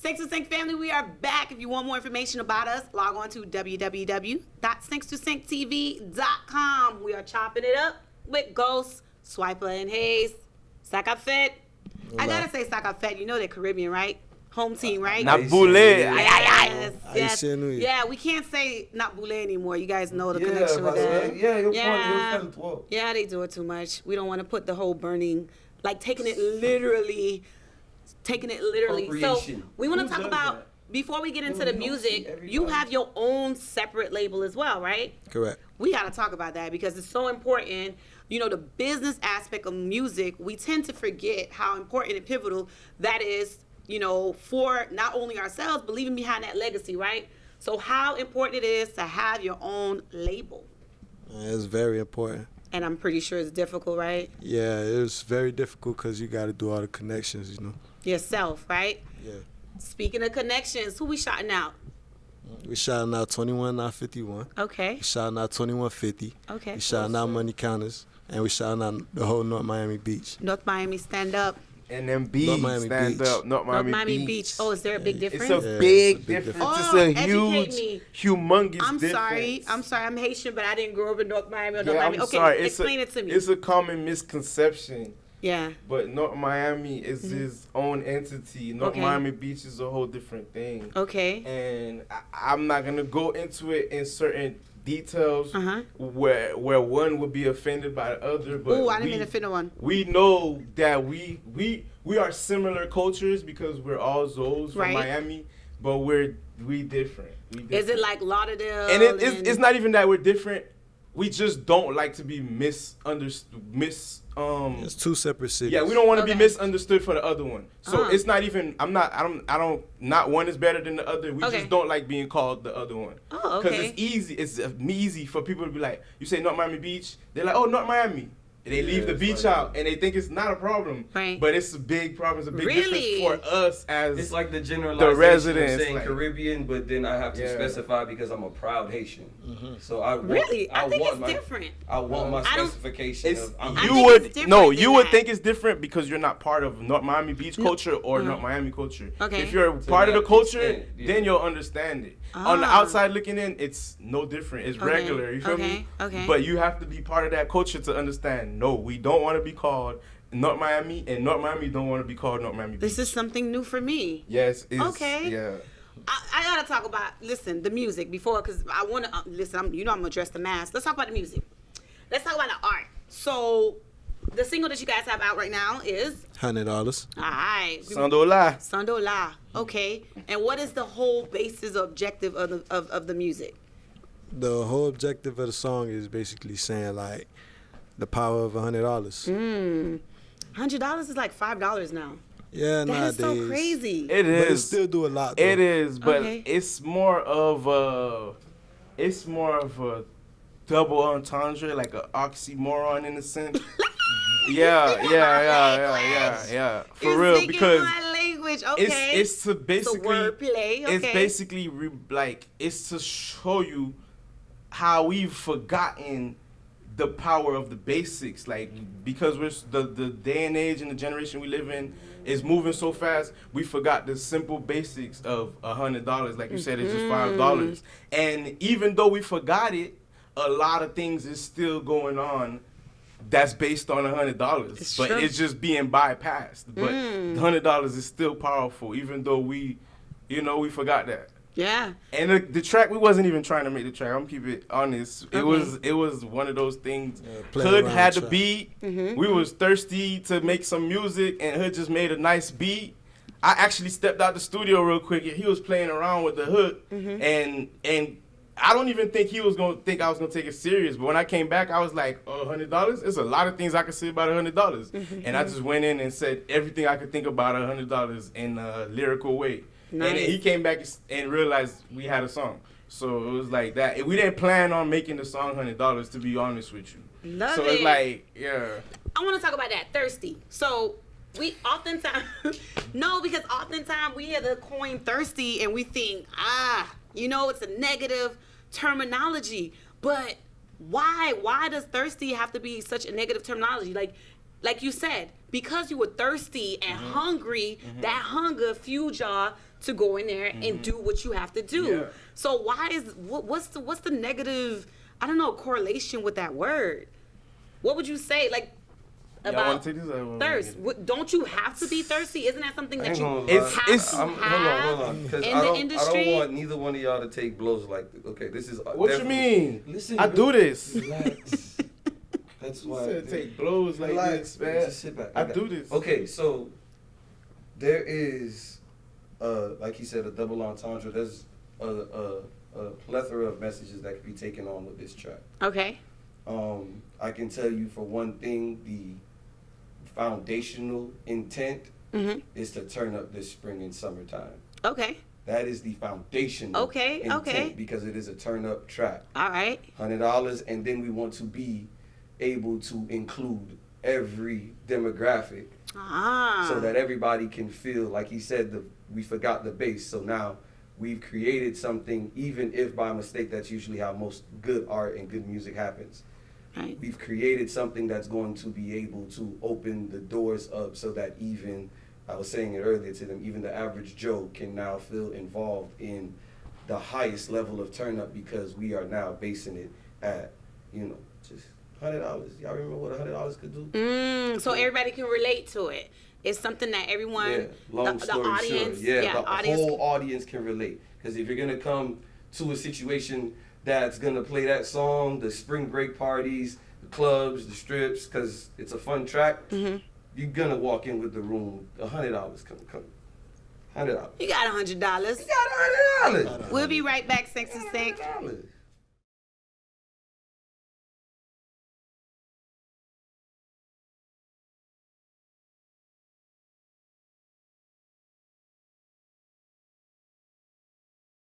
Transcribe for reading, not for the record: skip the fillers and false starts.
Sync2Sync family, we are back. If you want more information about us, log on to www.sync2sync.tv.com. We are chopping it up with Ghost, Swipa, and Hayze. Sakafet. I gotta say Sakafet. You know they're Caribbean, right? Home team, right? Nabule. Yes. Yeah, we can't say Nabule anymore. You guys know the connection with that. Yeah, they do it too much. We don't want to put the whole burning, like taking it literally. So we want to talk about, before we get into the music, you have your own separate label as well, right? Correct. We got to talk about that because it's so important. You know, the business aspect of music, we tend to forget how important and pivotal that is, you know, for not only ourselves, but leaving behind that legacy, right? So how important it is to have your own label. It's very important. And I'm pretty sure it's difficult, right? Yeah, it's very difficult because you got to do all the connections, you know. Yourself, right? Yeah. Speaking of connections, who we shouting out? We shouting out 21-51. Okay. We shouting out 2150. Okay. We shouting out Money Counters. And we shouting out the whole North Miami Beach. North Miami, stand up. NMB, stand up. North Miami Beach. Oh, is there a big difference? It's a big difference. Oh, it's a huge, humongous difference. I'm sorry. I'm Haitian, but I didn't grow up in North Miami or North Yeah, Miami. I'm Okay, sorry. explain it to me. It's a common misconception. Yeah. But North Miami is his own entity. North Miami Beach is a whole different thing. Okay. And I'm not going to go into it in certain details where one would be offended by the other. But oh, I didn't mean to offend one. We know that we are similar cultures because we're all Zoes from Miami, but we different. Is it like Lauderdale? And it's not even that we're different. We just don't like to be misunderstood. It's two separate cities. Yeah, we don't want to be misunderstood for the other one. So it's not even. Not one is better than the other. We just don't like being called the other one. Oh, okay. Because it's easy. It's easy for people to be like, you say North Miami Beach, they're like, oh, North Miami. And they leave the beach out, and they think it's not a problem. Right. But it's a big problem. It's a big difference for us as it's like the generalization the residents. of saying like, Caribbean, but then I have to specify because I'm a proud Haitian. So I think it's different. I want my specification. You would think it's different because you're not part of North Miami Beach culture or North Miami culture. Okay. If you're part of the culture, then you'll understand it. On the outside looking in, it's no different. It's regular. You feel me? Okay. But you have to be part of that culture to understand. No, we don't want to be called North Miami, and North Miami don't want to be called North Miami Beach. This is something new for me. Yes. Okay. Yeah. I gotta talk about the music before, because I want to listen. I'm gonna address the mass. Let's talk about the music. Let's talk about the art. So, the single that you guys have out right now is $100. All right. Sandola. Okay. And what is the whole basis or objective of the music? The whole objective of the song is basically saying like the power of $100. $100 is like $5 now. Yeah, that nowadays. is so crazy. It is. But it still do a lot, though. It is, but it's more of a double entendre, like an oxymoron in a sense. Yeah. For real, because my language. Okay. It's to basically wordplay. Okay. It's basically it's to show you how we've forgotten the power of the basics, like because we're the day and age and the generation we live in is moving so fast, we forgot the simple basics of $100. Like you said, it's just $5. And even though we forgot it, a lot of things is still going on that's based on $100, but it's just being bypassed. But $100 is still powerful, even though we forgot that. Yeah. And the track, we wasn't even trying to make the track. I'm keep it honest. It was one of those things. Hood had the beat. We was thirsty to make some music, and Hood just made a nice beat. I actually stepped out the studio real quick, and he was playing around with the hook, and I don't even think he was gonna think I was gonna take it serious. But when I came back, I was like, oh, $100? There's a lot of things I could say about $100. And I just went in and said everything I could think about $100 in a lyrical way. Nice. And then he came back and realized we had a song. So it was like that. We didn't plan on making the song $100, to be honest with you. Love so it. It's like, yeah. I want to talk about that, thirsty. So we oftentimes, because oftentimes we hear the coin thirsty and we think, it's a negative terminology. But why? Why does thirsty have to be such a negative terminology? Like, like you said, because you were thirsty and hungry, that hunger fueled y'all to go in there and do what you have to do. Yeah. So why is what's the negative, I don't know, correlation with that word? What would you say, like, about thirst? Don't you have to be thirsty? Isn't that something that you have hold on. Because I don't want neither one of y'all to take blows like this. Okay, this is what you mean? Listen, I do this. Relax. That's why you said take blows like this, man. Just sit back. I do this. Okay, so there is, like he said, a double entendre. There's a plethora of messages that can be taken on with this track. Okay. I can tell you for one thing, the foundational intent is to turn up this spring and summertime. Okay. That is the foundational intent because it is a turn up track. All right. $100, and then we want to be able to include every demographic so that everybody can feel, like he said, we forgot the bass. So now we've created something, even if by mistake, that's usually how most good art and good music happens. Right. We've created something that's going to be able to open the doors up so that even, I was saying it earlier to them, even the average Joe can now feel involved in the highest level of turn up because we are now basing it at, just $100. Y'all remember what $100 could do? So everybody can relate to it. It's something that everyone, the audience, the whole audience can relate. Because if you're going to come to a situation that's going to play that song, the spring break parties, the clubs, the strips, because it's a fun track, you're going to walk in with the room, $100 come. $100. You got $100. You got $100. We'll be right back, 6 to 6.